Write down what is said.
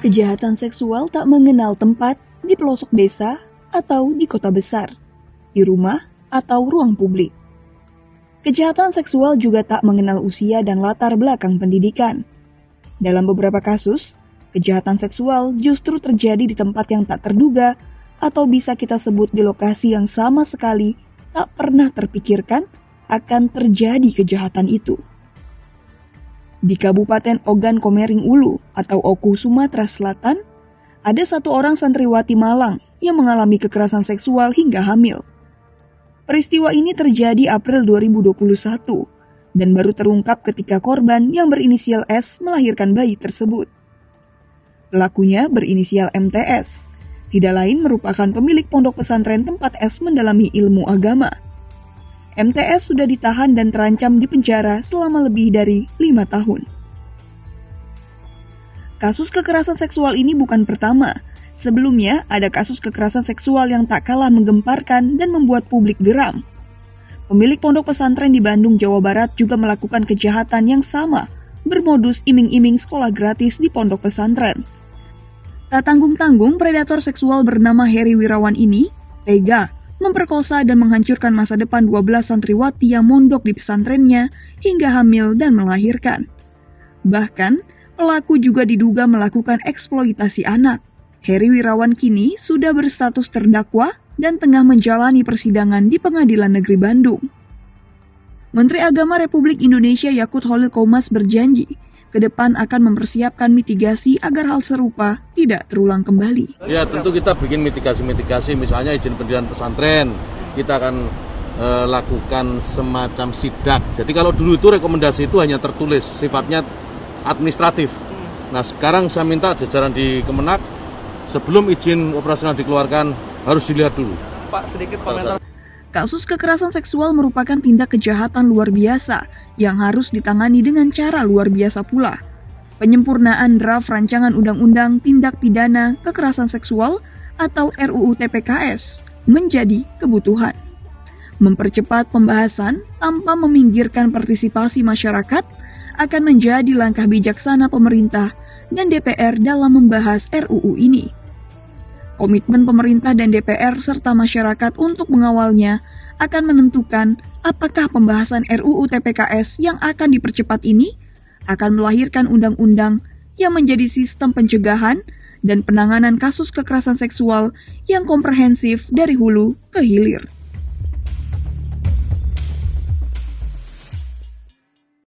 Kejahatan seksual tak mengenal tempat di pelosok desa atau di kota besar, di rumah atau ruang publik. Kejahatan seksual juga tak mengenal usia dan latar belakang pendidikan. Dalam beberapa kasus, kejahatan seksual justru terjadi di tempat yang tak terduga atau bisa kita sebut di lokasi yang sama sekali tak pernah terpikirkan akan terjadi kejahatan itu. Di Kabupaten Ogan Komering Ulu atau Oku, Sumatera Selatan, ada satu orang santriwati Malang yang mengalami kekerasan seksual hingga hamil. Peristiwa ini terjadi April 2021 dan baru terungkap ketika korban yang berinisial S melahirkan bayi tersebut. Pelakunya berinisial MTS, tidak lain merupakan pemilik pondok pesantren tempat S mendalami ilmu agama. MTS sudah ditahan dan terancam di penjara selama lebih dari 5 tahun. Kasus kekerasan seksual ini bukan pertama. Sebelumnya, ada kasus kekerasan seksual yang tak kalah menggemparkan dan membuat publik geram. Pemilik pondok pesantren di Bandung, Jawa Barat juga melakukan kejahatan yang sama, bermodus iming-iming sekolah gratis di pondok pesantren. Tak tanggung-tanggung, predator seksual bernama Heri Wirawan ini tega memperkosa dan menghancurkan masa depan 12 santriwati yang mondok di pesantrennya hingga hamil dan melahirkan. Bahkan, pelaku juga diduga melakukan eksploitasi anak. Heri Wirawan kini sudah berstatus terdakwa dan tengah menjalani persidangan di Pengadilan Negeri Bandung. Menteri Agama Republik Indonesia Yakut Khalil Qomas berjanji ke depan akan mempersiapkan mitigasi agar hal serupa tidak terulang kembali. Ya, tentu kita bikin mitigasi, misalnya izin pendirian pesantren, kita akan lakukan semacam sidak. Jadi kalau dulu itu rekomendasi itu hanya tertulis, sifatnya administratif. Nah, sekarang saya minta jajaran di Kemenak, sebelum izin operasional dikeluarkan, harus dilihat dulu. Pak, sedikit komentar. Kasus kekerasan seksual merupakan tindak kejahatan luar biasa yang harus ditangani dengan cara luar biasa pula. Penyempurnaan draft rancangan Undang-Undang Tindak Pidana Kekerasan Seksual atau RUU TPKS menjadi kebutuhan. Mempercepat pembahasan tanpa meminggirkan partisipasi masyarakat akan menjadi langkah bijaksana pemerintah dan DPR dalam membahas RUU ini. Komitmen pemerintah dan DPR serta masyarakat untuk mengawalnya akan menentukan apakah pembahasan RUU TPKS yang akan dipercepat ini akan melahirkan undang-undang yang menjadi sistem pencegahan dan penanganan kasus kekerasan seksual yang komprehensif dari hulu ke hilir.